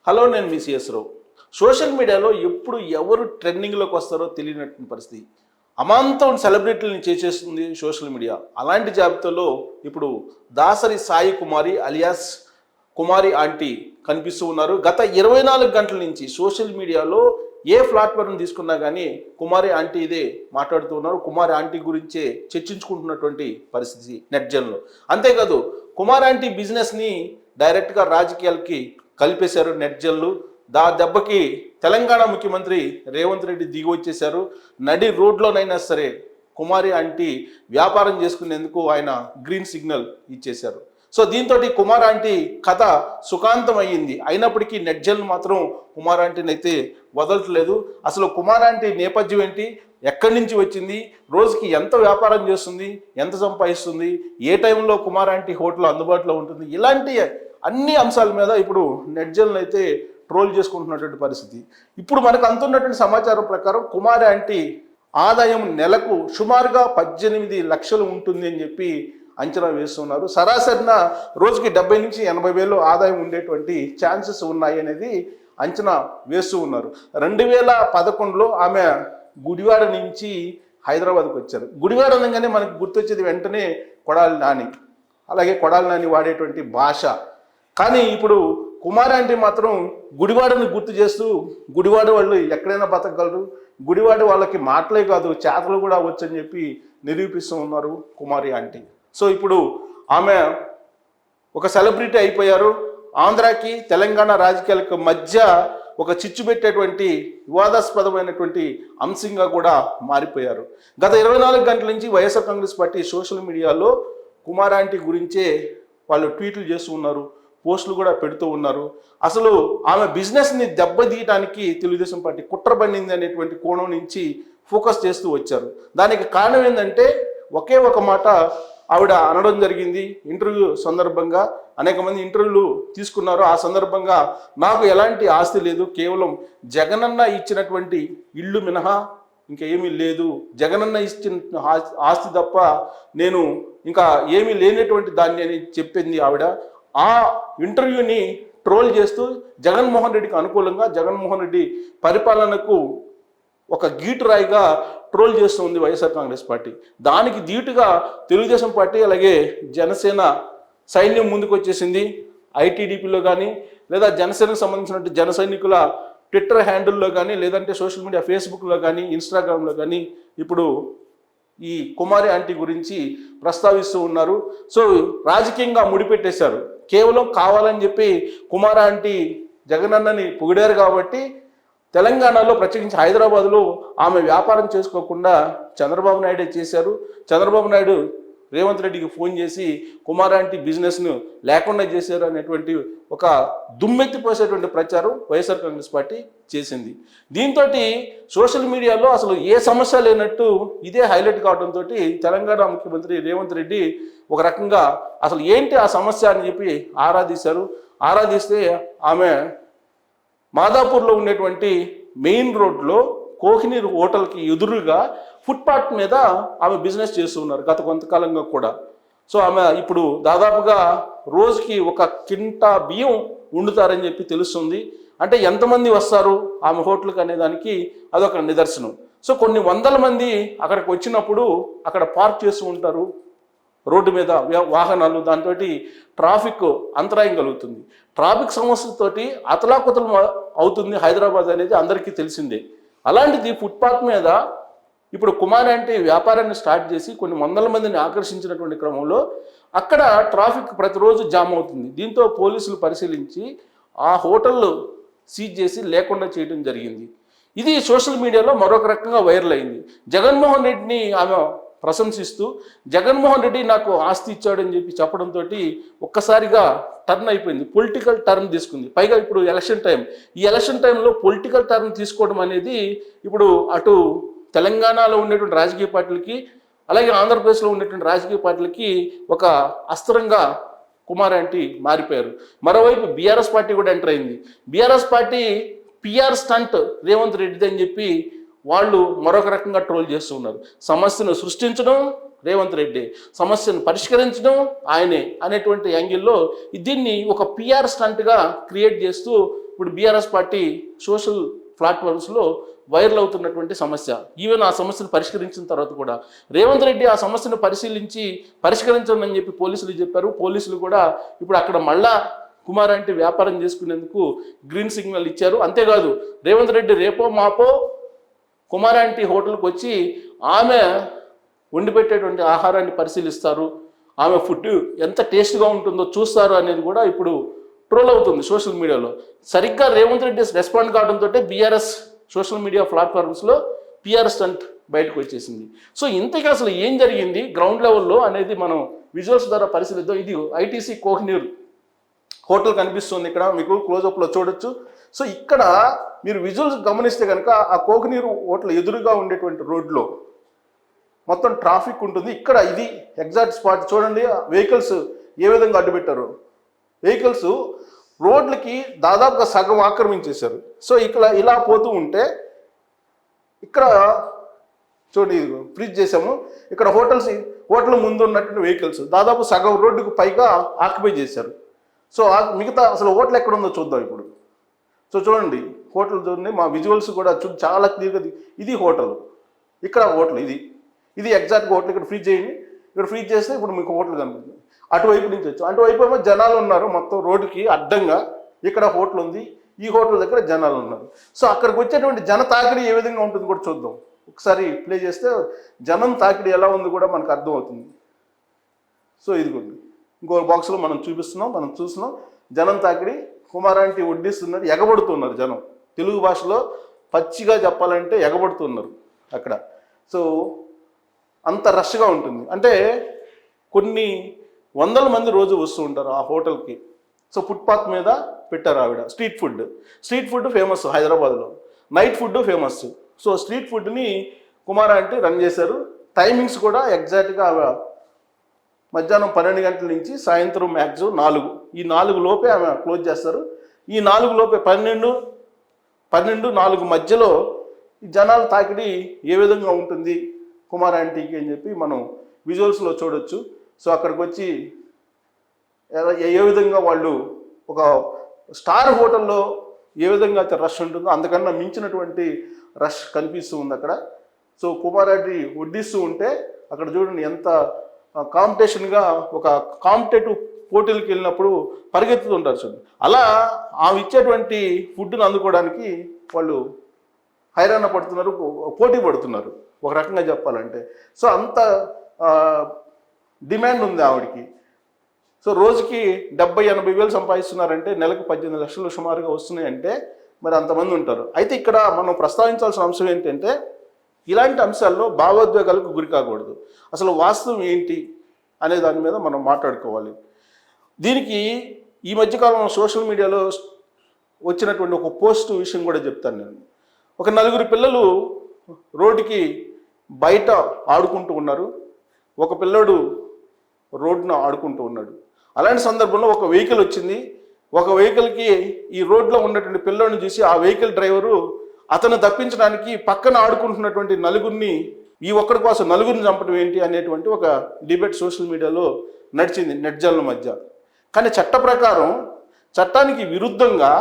Hello, నేను మీ CS రావు. Social మీడియాలో ఎప్పుడు ఎవరు ట్రెండింగ్లోకి వస్తారో తెలియనటువంటి పరిస్థితి. అమాంతం సెలబ్రిటీలని చేసేస్తుంది సోషల్ మీడియా. అలాంటి జాబితాలో ఇప్పుడు దాసరి సాయి కుమారి అలియాస్ కుమారి ఆంటీ కనిపిస్తూ ఉన్నారు. గత 24 గంటల నుంచి సోషల్ మీడియాలో ఏ ప్లాట్ఫామ్ తీసుకున్నా కానీ కుమారి ఆంటీ ఇదే మాట్లాడుతూ ఉన్నారు. కుమారి ఆంటీ గురించే చర్చించుకుంటున్నటువంటి పరిస్థితి నెట్జన్లో. అంతేకాదు, కుమారి ఆంటీ బిజినెస్ని డైరెక్ట్గా రాజకీయాలకి కలిపేశారు నెట్జన్లు. దెబ్బకి తెలంగాణ ముఖ్యమంత్రి రేవంత్ రెడ్డి దిగి వచ్చేశారు. నడి రోడ్లోనైనా సరే కుమారి ఆంటీ వ్యాపారం చేసుకునేందుకు ఆయన గ్రీన్ సిగ్నల్ ఇచ్చేశారు. సో దీంతో కుమార్ ఆంటీ కథ సుఖాంతం అయ్యింది. అయినప్పటికీ నెట్జన్లు మాత్రం కుమార్ ఆంటీని అయితే వదలట్లేదు. అసలు కుమార్ ఆంటీ నేపథ్యం ఏంటి, ఎక్కడి నుంచి వచ్చింది, రోజుకి ఎంత వ్యాపారం చేస్తుంది, ఎంత సంపాదిస్తుంది, ఏ టైంలో కుమార్ ఆంటీ హోటల్ అందుబాటులో ఉంటుంది, ఇలాంటి అన్ని అంశాల మీద ఇప్పుడు నెట్జన్లు అయితే ట్రోల్ చేసుకుంటున్నటువంటి పరిస్థితి. ఇప్పుడు మనకు అందుతున్నటువంటి సమాచారం ప్రకారం కుమారి ఆంటీ ఆదాయం నెలకు సుమారుగా 18 లక్షలు ఉంటుంది అని చెప్పి అంచనా వేస్తున్నారు. సరాసరిన రోజుకి 70 నుంచి 80 వేలు ఆదాయం ఉండేటువంటి ఛాన్సెస్ ఉన్నాయి అనేది అంచనా వేస్తూ ఉన్నారు. 2011లో ఆమె గుడివాడ నుంచి హైదరాబాద్కి వచ్చారు. గుడివాడ అనగానే మనకు గుర్తొచ్చేది వెంటనే కొడాలి నాని, అలాగే కొడాలి నాని వాడేటువంటి భాష. కానీ ఇప్పుడు కుమారి ఆంటీ మాత్రం గుడివాడని గుర్తు చేస్తూ గుడివాడ వాళ్ళు ఎక్కడైనా బతకగలరు, గుడివాడ వాళ్ళకి మాటలే కాదు చేతలు కూడా వచ్చని చెప్పి నిరూపిస్తూ ఉన్నారు కుమారి ఆంటీ. సో ఇప్పుడు ఆమె ఒక సెలబ్రిటీ అయిపోయారు. ఆంధ్రాకి తెలంగాణ రాజకీయాలకు మధ్య ఒక చిచ్చు పెట్టేటువంటి వివాదాస్పదమైనటువంటి అంశంగా కూడా మారిపోయారు. గత 24 గంటల నుంచి వైఎస్ఆర్ కాంగ్రెస్ పార్టీ సోషల్ మీడియాలో కుమారి ఆంటీ గురించే వాళ్ళు ట్వీట్లు చేస్తూ ఉన్నారు, పోస్టులు కూడా పెడుతూ ఉన్నారు. అసలు ఆమె బిజినెస్ని దెబ్బతీయడానికి తెలుగుదేశం పార్టీ కుట్ర పన్నింది అనేటువంటి కోణం నుంచి ఫోకస్ చేస్తూ వచ్చారు. దానికి కారణం ఏంటంటే ఒకే ఒక మాట ఆవిడ అనడం జరిగింది. ఇంటర్వ్యూ సందర్భంగా అనేక మంది ఇంటర్వ్యూలు తీసుకున్నారు. ఆ సందర్భంగా నాకు ఎలాంటి ఆస్తి లేదు, కేవలం జగనన్న ఇచ్చినటువంటి ఇల్లు మినహా ఇంకా ఏమీ లేదు, జగనన్న ఇచ్చిన ఆస్తి తప్ప నేను ఇంకా ఏమీ లేనటువంటి దాన్ని అని చెప్పింది ఆవిడ. ఆ ఇంటర్వ్యూని ట్రోల్ చేస్తూ జగన్మోహన్ రెడ్డికి అనుకూలంగా, జగన్మోహన్ రెడ్డి పరిపాలనకు ఒక గీటురాయిగా ట్రోల్ చేస్తూ ఉంది వైఎస్ఆర్ కాంగ్రెస్ పార్టీ. దానికి ధీటుగా తెలుగుదేశం పార్టీ అలాగే జనసేన సైన్యం ముందుకు వచ్చేసింది. ఐటీడీపీలో కానీ లేదా జనసేనకు సంబంధించినటువంటి జన సైనికుల ట్విట్టర్ హ్యాండిల్లో కానీ లేదంటే సోషల్ మీడియా ఫేస్బుక్లో కానీ ఇన్స్టాగ్రామ్లో కానీ ఇప్పుడు ఈ కుమారి ఆంటీ గురించి ప్రస్తావిస్తూ ఉన్నారు. సో రాజకీయంగా ముడిపెట్టేశారు. కేవలం కావాలని చెప్పి కుమారి ఆంటీ జగనన్నని పొగిడారు కాబట్టి తెలంగాణలో ప్రత్యేకించి హైదరాబాద్లో ఆమె వ్యాపారం చేసుకోకుండా చంద్రబాబు నాయుడే చేశారు. చంద్రబాబు నాయుడు రేవంత్ రెడ్డికి ఫోన్ చేసి కుమారి ఆంటీ బిజినెస్ను లేకుండా చేశారు అనేటువంటి ఒక దుమ్మెత్తిపోసేటువంటి ప్రచారం వైఎస్ఆర్ కాంగ్రెస్ పార్టీ చేసింది. దీంతో సోషల్ మీడియాలో అసలు ఏ సమస్య లేనట్టు ఇదే హైలైట్ కావడంతో తెలంగాణ ముఖ్యమంత్రి రేవంత్ రెడ్డి ఒక రకంగా అసలు ఏంటి ఆ సమస్య అని చెప్పి ఆరాధిస్తారు. ఆరాధిస్తే ఆమె మాదాపూర్లో ఉండేటువంటి మెయిన్ రోడ్లో కోహినీర్ హోటల్కి ఎదురుగా ఫుట్పాత్ మీద ఆమె బిజినెస్ చేస్తూ ఉన్నారు గత కొంతకాలంగా కూడా. సో ఆమె ఇప్పుడు దాదాపుగా రోజుకి 1 కింటా బియ్యం వండుతారని చెప్పి తెలుస్తుంది. అంటే ఎంతమంది వస్తారు ఆమె హోటల్కి అనే దానికి అదొక నిదర్శనం. సో కొన్ని వందల మంది అక్కడికి వచ్చినప్పుడు అక్కడ పార్క్ చేస్తూ ఉంటారు రోడ్డు మీద వాహనాలు. దాంతో ట్రాఫిక్ అంతరాయం కలుగుతుంది. ట్రాఫిక్ సమస్యతోటి అతలాకుతలం అవుతుంది హైదరాబాద్ అనేది అందరికీ తెలిసిందే. అలాంటిది ఫుట్పాత్ మీద ఇప్పుడు కుమారి ఆంటీ వ్యాపారాన్ని స్టార్ట్ చేసి కొన్ని వందల మందిని ఆకర్షించినటువంటి క్రమంలో అక్కడ ట్రాఫిక్ ప్రతిరోజు జామ్ అవుతుంది. దీంతో పోలీసులు పరిశీలించి ఆ హోటల్ సీజ్ చేసి లేకుండా చేయడం జరిగింది. ఇది సోషల్ మీడియాలో మరొక రకంగా వైరల్ అయింది. జగన్మోహన్ రెడ్డిని ఆమె ప్రశంసిస్తూ జగన్మోహన్ రెడ్డి నాకు ఆస్తి ఇచ్చాడని చెప్పి చెప్పడంతో ఒక్కసారిగా టర్న్ అయిపోయింది, పొలిటికల్ టర్న్ తీసుకుంది. పైగా ఇప్పుడు ఎలక్షన్ టైం, ఈ ఎలక్షన్ టైంలో పొలిటికల్ టర్న్ తీసుకోవడం అనేది ఇప్పుడు అటు తెలంగాణలో ఉండేటువంటి రాజకీయ పార్టీలకి అలాగే ఆంధ్రప్రదేశ్లో ఉండేటువంటి రాజకీయ పార్టీలకి ఒక అస్త్రంగా కుమారి ఆంటీ మారిపోయారు. మరోవైపు బీఆర్ఎస్ పార్టీ కూడా ఎంటర్ అయింది. BRS party PR stunt Revanth రెడ్డిది అని చెప్పి వాళ్ళు మరొక రకంగా ట్రోల్ చేస్తూ ఉన్నారు. సమస్యను సృష్టించడం రేవంత్ రెడ్డి, సమస్యను పరిష్కరించడం ఆయనే అనేటువంటి యాంగిల్లో దీన్ని ఒక పిఆర్ స్టంట్గా క్రియేట్ చేస్తూ ఇప్పుడు బీఆర్ఎస్ పార్టీ సోషల్ ప్లాట్ఫామ్స్లో వైరల్ అవుతున్నటువంటి సమస్య. ఈవెన్ ఆ సమస్యను పరిష్కరించిన తర్వాత కూడా రేవంత్ రెడ్డి ఆ సమస్యను పరిశీలించి పరిష్కరించమని చెప్పి పోలీసులు చెప్పారు. పోలీసులు కూడా ఇప్పుడు అక్కడ మళ్ళా కుమారాంటి వ్యాపారం చేసుకునేందుకు గ్రీన్ సిగ్నల్ ఇచ్చారు. అంతేకాదు రేవంత్ రెడ్డి రేపో మాపో కుమారాంటి హోటల్కి వచ్చి ఆమె వండి పెట్టేటువంటి ఆహారాన్ని పరిశీలిస్తారు, ఆమె ఫుడ్ ఎంత టేస్ట్గా ఉంటుందో చూస్తారు అనేది కూడా ఇప్పుడు ట్రోల్ అవుతుంది సోషల్ మీడియాలో. సరిగ్గా రేవంత్ రెడ్డి రెస్పాండ్ కావడంతో బీఆర్ఎస్ సోషల్ మీడియా ప్లాట్ఫామ్స్లో పిఆర్ స్టంట్ బయటకు వచ్చేసింది. సో ఇంతకీ అసలు ఏం జరిగింది గ్రౌండ్ లెవెల్లో అనేది మనం విజువల్స్ ద్వారా పరిశీలిద్దాం. ఇది ఐటీసీ కోహినూర్ హోటల్ కనిపిస్తుంది, ఇక్కడ మీకు క్లోజప్లో చూడొచ్చు. సో ఇక్కడ మీరు విజువల్స్ గమనిస్తే కనుక ఆ కోహినూర్ హోటల్ ఎదురుగా ఉండేటువంటి రోడ్లో మొత్తం ట్రాఫిక్ ఉంటుంది. ఇక్కడ ఇది ఎగ్జాక్ట్ స్పాట్ చూడండి, వెహికల్స్ ఏ విధంగా అడ్డుపెట్టారు. వెహికల్స్ రోడ్లకి దాదాపుగా సగం ఆక్రమించేశారు. సో ఇక్కడ ఇలా పోతూ ఉంటే ఇక్కడ చూడండి ఫ్రీజ్ చేసాము, ఇక్కడ హోటల్ ముందు ఉన్నటువంటి వెహికల్స్ దాదాపు సగం రోడ్డుకు పైగా ఆక్యుపై చేశారు. సో మిగతా అసలు హోటల్ ఎక్కడ ఉందో చూద్దాం ఇప్పుడు. సో చూడండి హోటల్ చూడండి, మా విజువల్స్ కూడా చాలా క్లియర్గా ఇది హోటల్, ఇక్కడ హోటల్ ఇది ఎగ్జాక్ట్గా హోటల్. ఇక్కడ ఫ్రీజ్ చేయండి, ఇక్కడ ఫ్రీజ్ చేస్తే ఇప్పుడు మీకు హోటల్ కనిపిస్తుంది. అటువైపు నుంచి వచ్చు, అటువైపు ఏమో జనాలు ఉన్నారు మొత్తం రోడ్డుకి అడ్డంగా. ఇక్కడ హోటల్ ఉంది, ఈ హోటల్ దగ్గర జనాలు ఉన్నారు. సో అక్కడికి వచ్చేటువంటి జన తాకిడి ఏ విధంగా ఉంటుంది కూడా చూద్దాం. ఒకసారి ప్లే చేస్తే జనం తాకిడి ఎలా ఉంది కూడా మనకు అర్థమవుతుంది. సో ఇదిగోండి ఇంకో బాక్స్లో మనం చూస్తున్నాం జనం తాకిడి. కుమారాంటి వడ్డిస్తున్నారు, ఎగబడుతున్నారు జనం. తెలుగు భాషలో పచ్చిగా చెప్పాలంటే ఎగబడుతున్నారు అక్కడ. సో అంత రష్గా ఉంటుంది. అంటే కొన్ని వందల మంది రోజు వస్తూ ఉంటారు ఆ హోటల్కి. సో ఫుట్పాత్ మీద పెట్టారు ఆవిడ స్ట్రీట్ ఫుడ్ ఫేమస్ హైదరాబాద్లో, night food famous. So street ఫుడ్ని కుమారాంటి రన్ చేశారు. టైమింగ్స్ కూడా ఎగ్జాక్ట్గా మధ్యాహ్నం 12 గంటల నుంచి సాయంత్రం మ్యాక్సిమం 4, ఈ 4 లోపే ఆమె క్లోజ్ చేస్తారు. ఈ 4 లోపే 12-4 మధ్యలో ఈ జనాల తాకిడి ఏ విధంగా ఉంటుంది కుమారాంటికి అని చెప్పి మనం విజువల్స్లో చూడొచ్చు. సో అక్కడికి వచ్చి ఏ విధంగా వాళ్ళు ఒక స్టార్ హోటల్లో ఏ విధంగా అయితే రష్ ఉంటుందో అంతకన్నా మించినటువంటి రష్ కనిపిస్తూ ఉంది అక్కడ. సో కుమారాంటి వడ్డిస్తూ ఉంటే అక్కడ చూడండి ఎంత కాంపిటీషన్గా, ఒక కాంపిటేటివ్ పోటీలకు వెళ్ళినప్పుడు పరిగెత్తుతుంటారు చూడండి. అలా ఆమె ఇచ్చేటువంటి ఫుడ్ను అందుకోవడానికి వాళ్ళు హైరాణ పడుతున్నారు, పోటీ పడుతున్నారు ఒక రకంగా చెప్పాలంటే. సో అంత డిమాండ్ ఉంది ఆవిడకి. సో రోజుకి 70-80 వేలు సంపాదిస్తున్నారంటే నెలకు 18 లక్షలు సుమారుగా వస్తున్నాయంటే మరి అంతమంది ఉంటారు. అయితే ఇక్కడ మనం ప్రస్తావించాల్సిన అంశం ఏంటంటే ఇలాంటి అంశాల్లో భావోద్వేగాలకు గురి కాకూడదు. అసలు వాస్తవం ఏంటి అనే దాని మీద మనం మాట్లాడుకోవాలి. దీనికి ఈ మధ్యకాలంలో సోషల్ మీడియాలో వచ్చినటువంటి ఒక పోస్ట్ విషయం కూడా చెప్తాను నేను. ఒక 4 పిల్లలు రోడ్డుకి బయట ఆడుకుంటూ ఉన్నారు, ఒక పిల్లడు రోడ్డున ఆడుకుంటూ ఉన్నాడు. అలాంటి సందర్భంలో ఒక వెహికల్ వచ్చింది. ఒక వెహికల్కి ఈ రోడ్లో ఉన్నటువంటి పిల్లడిని చూసి ఆ వెహికల్ డ్రైవరు అతను తప్పించడానికి పక్కన ఆడుకుంటున్నటువంటి నలుగురిని, ఈ ఒక్కడి కోసం నలుగురిని చంపడం ఏంటి అనేటువంటి ఒక డిబేట్ సోషల్ మీడియాలో నడిచింది నెట్జన్ల మధ్య. కానీ చట్ట ప్రకారం చట్టానికి విరుద్ధంగా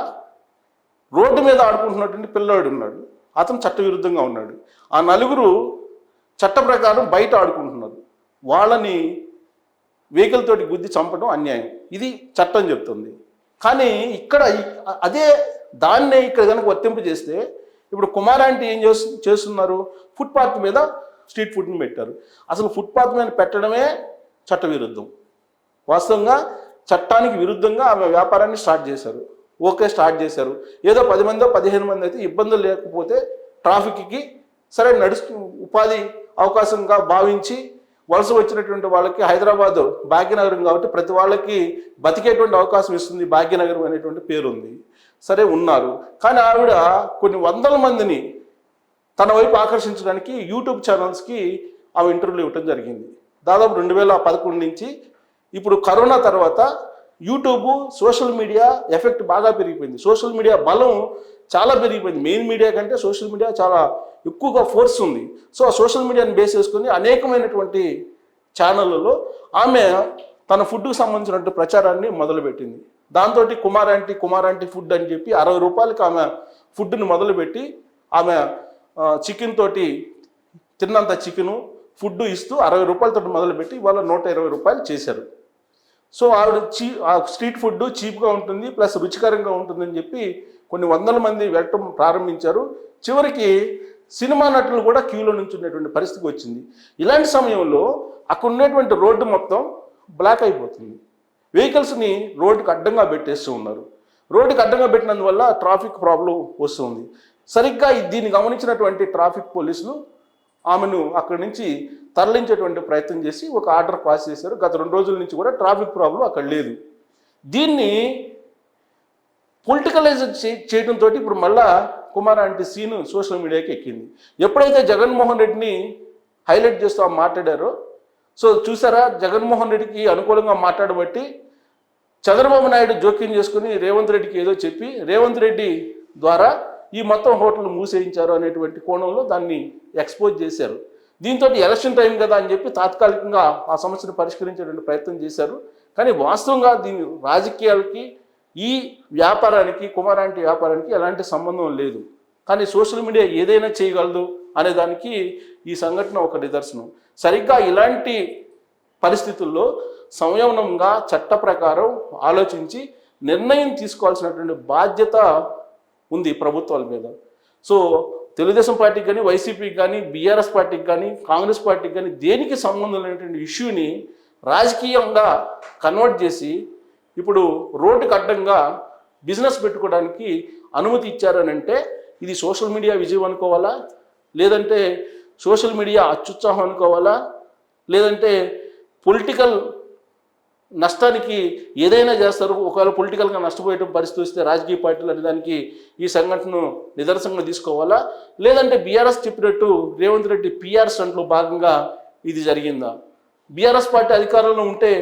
రోడ్డు మీద ఆడుకుంటున్నటువంటి పిల్లాడు ఉన్నాడు, అతను చట్ట విరుద్ధంగా ఉన్నాడు. ఆ నలుగురు చట్ట ప్రకారం బయట ఆడుకుంటున్నారు, వాళ్ళని వెహికల్ తోటి గుద్ది చంపడం అన్యాయం, ఇది చట్టం చెప్తుంది. కానీ ఇక్కడ దాన్నే ఇక్కడ కనుక వర్తింపు చేస్తే ఇప్పుడు కుమారాంటి ఏం చేస్తున్నారు, ఫుట్పాత్ మీద స్ట్రీట్ ఫుడ్ని పెట్టారు. అసలు ఫుట్పాత్ మీద పెట్టడమే చట్ట విరుద్ధం. వాస్తవంగా చట్టానికి విరుద్ధంగా ఆమె వ్యాపారాన్ని స్టార్ట్ చేశారు. స్టార్ట్ చేశారు, ఏదో 10 మందో 15 మంది అయితే ఇబ్బందులు లేకపోతే ట్రాఫిక్కి సరే ఉపాధి అవకాశంగా భావించి వలస వచ్చినటువంటి వాళ్ళకి హైదరాబాద్ భాగ్యనగరం కాబట్టి ప్రతి వాళ్ళకి బతికేటువంటి అవకాశం ఇస్తుంది, భాగ్యనగరం అనేటువంటి పేరు ఉంది, సరే ఉన్నారు. కానీ ఆవిడ కొన్ని వందల మందిని తన వైపు ఆకర్షించడానికి యూట్యూబ్ ఛానల్స్కి ఆమె ఇంటర్వ్యూలు ఇవ్వటం జరిగింది. దాదాపు 2011 నుంచి ఇప్పుడు కరోనా తర్వాత యూట్యూబ్ సోషల్ మీడియా ఎఫెక్ట్ బాగా పెరిగిపోయింది, సోషల్ మీడియా బలం చాలా పెరిగిపోయింది. మెయిన్ మీడియా కంటే సోషల్ మీడియా చాలా ఎక్కువగా ఫోర్స్ ఉంది. సో ఆ సోషల్ మీడియాని బేస్ చేసుకుని అనేకమైనటువంటి ఛానళ్ళలో ఆమె తన ఫుడ్కు సంబంధించినటువంటి ప్రచారాన్ని మొదలుపెట్టింది. దాంతో కుమారాంటి ఫుడ్ అని చెప్పి 60 రూపాయలకి ఆమె ఫుడ్ని మొదలుపెట్టి ఆమె చికెన్ తోటి తిన్నంత చికెను ఫుడ్ ఇస్తూ 60 రూపాయలతో మొదలుపెట్టి వాళ్ళ 120 రూపాయలు చేశారు. సో ఆవిడ ఆ స్ట్రీట్ ఫుడ్ చీప్గా ఉంటుంది ప్లస్ రుచికరంగా ఉంటుందని చెప్పి కొన్ని వందల మంది వెళ్ళటం ప్రారంభించారు. చివరికి సినిమా నటులు కూడా క్యూలో నుంచి ఉండేటువంటి పరిస్థితి వచ్చింది. ఇలాంటి సమయంలో అక్కడ ఉన్నటువంటి రోడ్డు మొత్తం బ్లాక్ అయిపోతుంది. వెహికల్స్ని రోడ్డుకి అడ్డంగా పెట్టేస్తూ ఉన్నారు. రోడ్డుకి అడ్డంగా పెట్టినందువల్ల ట్రాఫిక్ ప్రాబ్లం వస్తుంది. సరిగ్గా దీన్ని గమనించినటువంటి ట్రాఫిక్ పోలీసులు ఆమెను అక్కడి నుంచి తరలించేటువంటి ప్రయత్నం చేసి ఒక ఆర్డర్ పాస్ చేశారు. గత 2 రోజుల నుంచి కూడా ట్రాఫిక్ ప్రాబ్లం అక్కడ లేదు. దీన్ని పొలిటికలైజ్ చేయడంతో ఇప్పుడు మళ్ళా కుమారాంటి సీను సోషల్ మీడియాకి ఎక్కింది. ఎప్పుడైతే జగన్మోహన్ రెడ్డిని హైలైట్ చేస్తూ మాట్లాడారో, సో చూసారా, జగన్మోహన్ రెడ్డికి అనుకూలంగా మాట్లాడబట్టి చంద్రబాబు నాయుడు జోక్యం చేసుకుని రేవంత్ రెడ్డికి ఏదో చెప్పి రేవంత్ రెడ్డి ద్వారా ఈ మొత్తం హోటల్ మూసేయించారు అనేటువంటి కోణంలో దాన్ని ఎక్స్పోజ్ చేశారు. దీంతో ఎలక్షన్ టైం కదా అని చెప్పి తాత్కాలికంగా ఆ సమస్యను పరిష్కరించేటువంటి ప్రయత్నం చేశారు. కానీ వాస్తవంగా దీని రాజకీయాలకి ఈ వ్యాపారానికి కుమారాంటి వ్యాపారానికి ఎలాంటి సంబంధం లేదు. కానీ సోషల్ మీడియా ఏదైనా చేయగలదు అనే దానికి ఈ సంఘటన ఒక నిదర్శనం. సరిగ్గా ఇలాంటి పరిస్థితుల్లో సంయమనంగా చట్ట ప్రకారం ఆలోచించి నిర్ణయం తీసుకోవాల్సినటువంటి బాధ్యత ఉంది ప్రభుత్వాల మీద. సో తెలుగుదేశం పార్టీకి కానీ వైసీపీకి కానీ బీఆర్ఎస్ పార్టీకి కానీ కాంగ్రెస్ పార్టీకి కానీ దేనికి సంబంధం లేనటువంటి ఇష్యూని రాజకీయంగా కన్వర్ట్ చేసి ఇప్పుడు రోడ్డుకు అడ్డంగా బిజినెస్ పెట్టుకోవడానికి అనుమతి ఇచ్చారనంటే ఇది సోషల్ మీడియా విజయం అనుకోవాలా, లేదంటే సోషల్ మీడియా అత్యుత్సాహం అనుకోవాలా, లేదంటే పొలిటికల్ నష్టానికి ఏదైనా చేస్తారు. ఒకవేళ పొలిటికల్గా నష్టపోయేట పరిస్థితి వస్తే రాజకీయ పార్టీలు అనే దానికి ఈ సంఘటనను నిదర్శనంగా తీసుకోవాలా, లేదంటే బీఆర్ఎస్ చెప్పినట్టు రేవంత్ రెడ్డి పిఆర్ స్టంట్లో భాగంగా ఇది జరిగిందా? బీఆర్ఎస్ పార్టీ అధికారంలో ఉంటే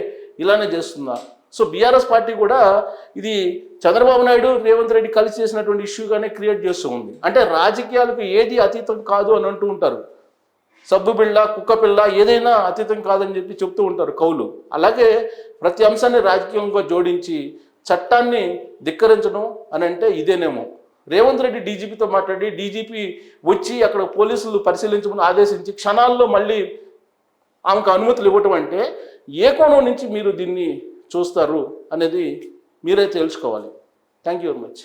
ఇలానే చేస్తుందా? సో బీఆర్ఎస్ పార్టీ కూడా ఇది చంద్రబాబు నాయుడు రేవంత్ రెడ్డి కలిసి చేసినటువంటి ఇష్యూగానే క్రియేట్ చేస్తూ ఉంది. అంటే రాజకీయాలకు ఏది అతీతం కాదు అని అంటూ ఉంటారు. సబ్బు బిళ్ళ కుక్క పిల్ల ఏదైనా అతీతం కాదని చెప్పి చెప్తూ ఉంటారు కవులు. అలాగే ప్రతి అంశాన్ని రాజకీయంగా జోడించి చట్టాన్ని ధిక్కరించడం అని అంటే ఇదేనేమో. రేవంత్ రెడ్డి డీజీపీతో మాట్లాడి డీజీపీ వచ్చి అక్కడ పోలీసులు పరిశీలించమని ఆదేశించి క్షణాల్లో మళ్ళీ ఆమెకు అనుమతులు ఇవ్వటం అంటే ఏ కోణం నుంచి మీరు దీన్ని చూస్తారు అనేది మీరే తెలుసుకోవాలి. Thank you very much.